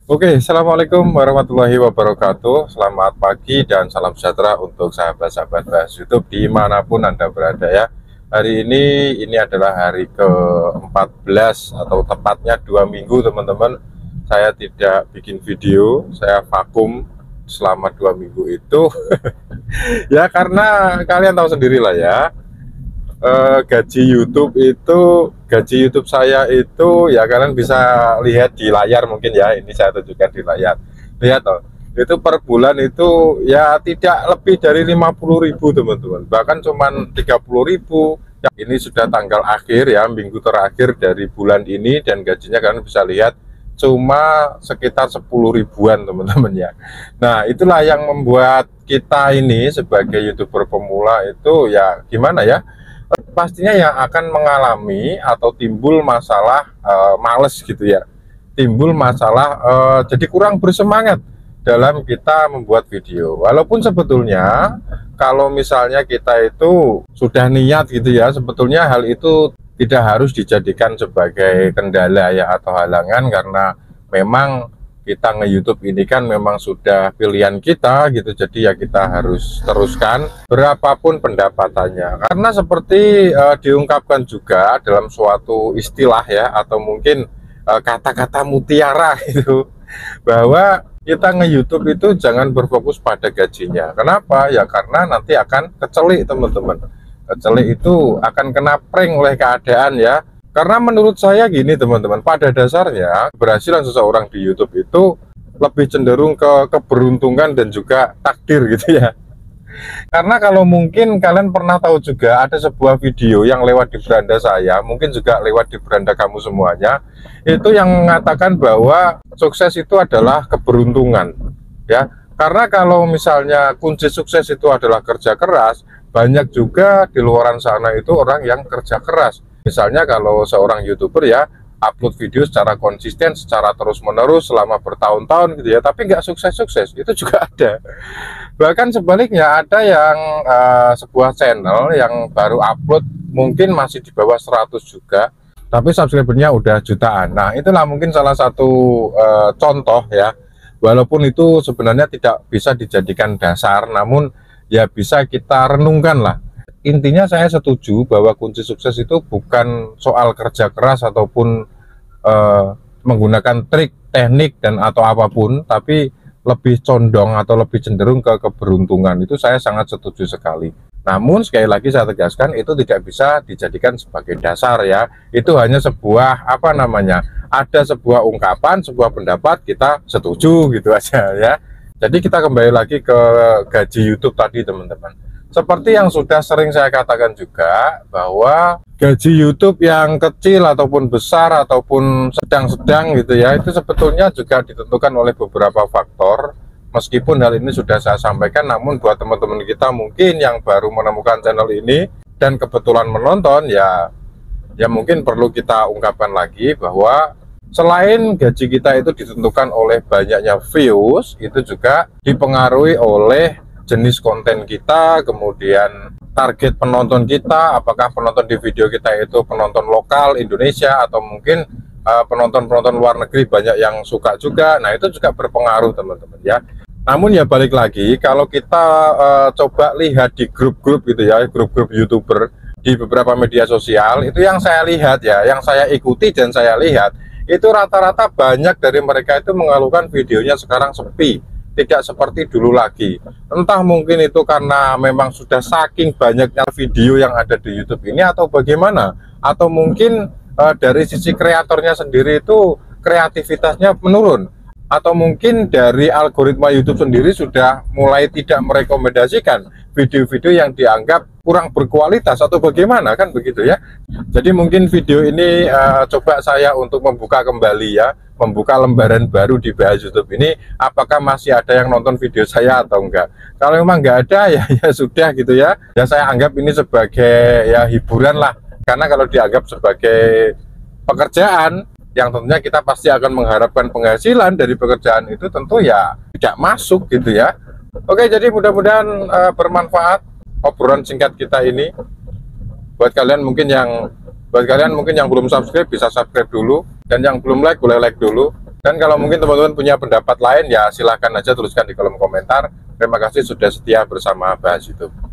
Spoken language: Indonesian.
Oke, Assalamualaikum warahmatullahi wabarakatuh. Selamat pagi dan salam sejahtera untuk sahabat-sahabat Bahas YouTube dimanapun Anda berada ya. Hari ini adalah hari ke-14 atau tepatnya 2 minggu teman-teman. Saya tidak bikin video, saya vakum selama 2 minggu itu. Ya karena kalian tahu sendiri lah ya. Gaji YouTube saya itu ya kalian bisa lihat di layar mungkin ya, ini saya tunjukkan di layar, lihat toh, itu per bulan itu ya tidak lebih dari 50.000 teman-teman, bahkan cuman 30.000 ya. Ini sudah tanggal akhir ya, minggu terakhir dari bulan ini, dan gajinya kalian bisa lihat cuma sekitar 10 ribuan teman-teman ya. Nah itulah yang membuat kita ini sebagai YouTuber pemula itu ya gimana ya, pastinya yang akan mengalami atau timbul masalah males gitu ya, timbul masalah jadi kurang bersemangat dalam kita membuat video. Walaupun sebetulnya kalau misalnya kita itu sudah niat gitu ya, sebetulnya hal itu tidak harus dijadikan sebagai kendala ya atau halangan, karena memang kita nge-YouTube ini kan memang sudah pilihan kita gitu, jadi ya kita harus teruskan berapapun pendapatannya, karena seperti diungkapkan juga dalam suatu istilah ya, atau mungkin kata-kata mutiara itu, bahwa kita nge-YouTube itu jangan berfokus pada gajinya. Kenapa? Ya karena nanti akan kecelik teman-teman, kecelik itu akan kena prank oleh keadaan ya. Karena menurut saya gini teman-teman, pada dasarnya keberhasilan seseorang di YouTube itu lebih cenderung ke keberuntungan dan juga takdir gitu ya. Karena kalau mungkin kalian pernah tahu juga, ada sebuah video yang lewat di beranda saya, mungkin juga lewat di beranda kamu semuanya, itu yang mengatakan bahwa sukses itu adalah keberuntungan ya. Karena kalau misalnya kunci sukses itu adalah kerja keras, banyak juga di luaran sana itu orang yang kerja keras. Misalnya kalau seorang YouTuber ya upload video secara konsisten, secara terus-menerus selama bertahun-tahun gitu ya, tapi nggak sukses-sukses, itu juga ada. Bahkan sebaliknya ada yang sebuah channel yang baru upload mungkin masih di bawah 100 juga, tapi subscribernya udah jutaan. Nah itulah mungkin salah satu contoh ya, walaupun itu sebenarnya tidak bisa dijadikan dasar, namun ya bisa kita renungkan lah. Intinya saya setuju bahwa kunci sukses itu bukan soal kerja keras ataupun menggunakan trik, teknik dan atau apapun, tapi lebih condong atau lebih cenderung ke keberuntungan. Itu saya sangat setuju sekali. Namun sekali lagi saya tegaskan, itu tidak bisa dijadikan sebagai dasar ya. Itu hanya sebuah apa namanya, ada sebuah ungkapan, sebuah pendapat, kita setuju gitu aja ya. Jadi kita kembali lagi ke gaji YouTube tadi teman-teman. Seperti yang sudah sering saya katakan juga, bahwa gaji YouTube yang kecil ataupun besar ataupun sedang-sedang gitu ya, itu sebetulnya juga ditentukan oleh beberapa faktor. Meskipun hal ini sudah saya sampaikan, namun buat teman-teman kita mungkin yang baru menemukan channel ini dan kebetulan menonton ya, ya mungkin perlu kita ungkapkan lagi bahwa selain gaji kita itu ditentukan oleh banyaknya views, itu juga dipengaruhi oleh jenis konten kita, kemudian target penonton kita, apakah penonton di video kita itu penonton lokal Indonesia atau mungkin penonton-penonton luar negeri banyak yang suka juga. Nah itu juga berpengaruh teman-teman ya. Namun ya balik lagi, kalau kita coba lihat di grup-grup gitu ya, grup-grup YouTuber di beberapa media sosial, itu yang saya lihat ya, yang saya ikuti dan saya lihat, itu rata-rata banyak dari mereka itu mengeluhkan videonya sekarang sepi, tidak seperti dulu lagi. Entah mungkin itu karena memang sudah saking banyaknya video yang ada di YouTube ini atau bagaimana, atau mungkin dari sisi kreatornya sendiri itu kreativitasnya menurun, atau mungkin dari algoritma YouTube sendiri sudah mulai tidak merekomendasikan video-video yang dianggap kurang berkualitas atau bagaimana, kan begitu ya. Jadi mungkin video ini coba saya untuk membuka kembali ya, membuka lembaran baru di Bahas YouTube ini, apakah masih ada yang nonton video saya atau enggak. Kalau memang enggak ada ya, ya sudah gitu ya. Ya saya anggap ini sebagai ya hiburan lah. Karena kalau dianggap sebagai pekerjaan, yang tentunya kita pasti akan mengharapkan penghasilan dari pekerjaan itu, tentu ya tidak masuk gitu ya. Oke, jadi mudah-mudahan bermanfaat obrolan singkat kita ini. Buat kalian mungkin yang belum subscribe bisa subscribe dulu, dan yang belum like boleh like dulu. Dan kalau mungkin teman-teman punya pendapat lain, ya silahkan aja tuliskan di kolom komentar. Terima kasih sudah setia bersama Bahas YouTube.